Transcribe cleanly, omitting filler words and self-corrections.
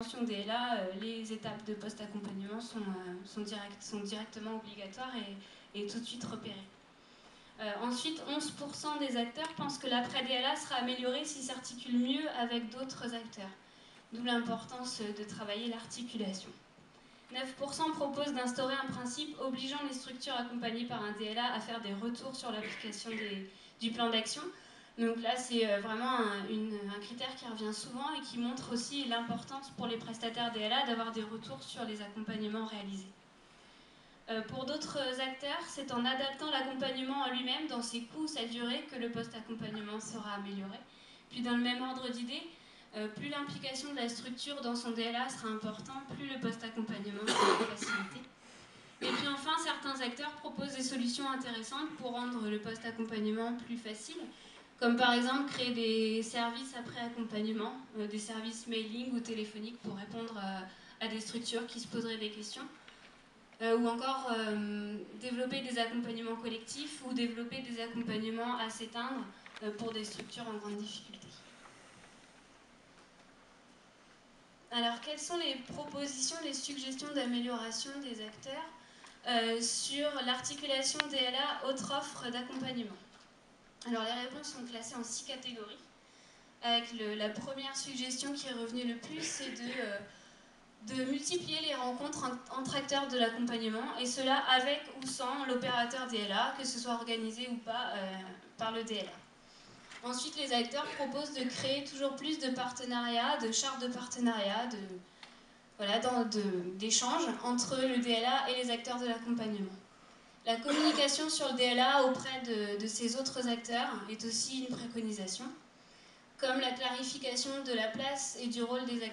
DLA, les étapes de post-accompagnement sont directement obligatoires et tout de suite repérées. Ensuite, 11% des acteurs pensent que l'après-DLA sera amélioré s'il s'articule mieux avec d'autres acteurs, d'où l'importance de travailler l'articulation. 9% proposent d'instaurer un principe obligeant les structures accompagnées par un DLA à faire des retours sur l'application du plan d'action. Donc là, c'est vraiment un critère qui revient souvent et qui montre aussi l'importance pour les prestataires DLA d'avoir des retours sur les accompagnements réalisés. Pour d'autres acteurs, c'est en adaptant l'accompagnement à lui-même dans ses coûts, sa durée, que le post-accompagnement sera amélioré. Puis dans le même ordre d'idée, plus l'implication de la structure dans son DLA sera importante, plus le post-accompagnement sera facilité. Et puis enfin, certains acteurs proposent des solutions intéressantes pour rendre le post-accompagnement plus facile, comme par exemple créer des services après accompagnement, des services mailing ou téléphoniques pour répondre à des structures qui se poseraient des questions, ou encore développer des accompagnements collectifs ou développer des accompagnements à s'éteindre pour des structures en grande difficulté. Alors, quelles sont les propositions, les suggestions d'amélioration des acteurs sur l'articulation DLA autre offre d'accompagnement? Alors, les réponses sont classées en 6 catégories, avec la première suggestion qui est revenue le plus, c'est de multiplier les rencontres entre acteurs de l'accompagnement, et cela avec ou sans l'opérateur DLA, que ce soit organisé ou pas par le DLA. Ensuite, les acteurs proposent de créer toujours plus de partenariats, de chartes de partenariat, d'échanges entre le DLA et les acteurs de l'accompagnement. La communication sur le DLA auprès de ces autres acteurs est aussi une préconisation, comme la clarification de la place et du rôle des acteurs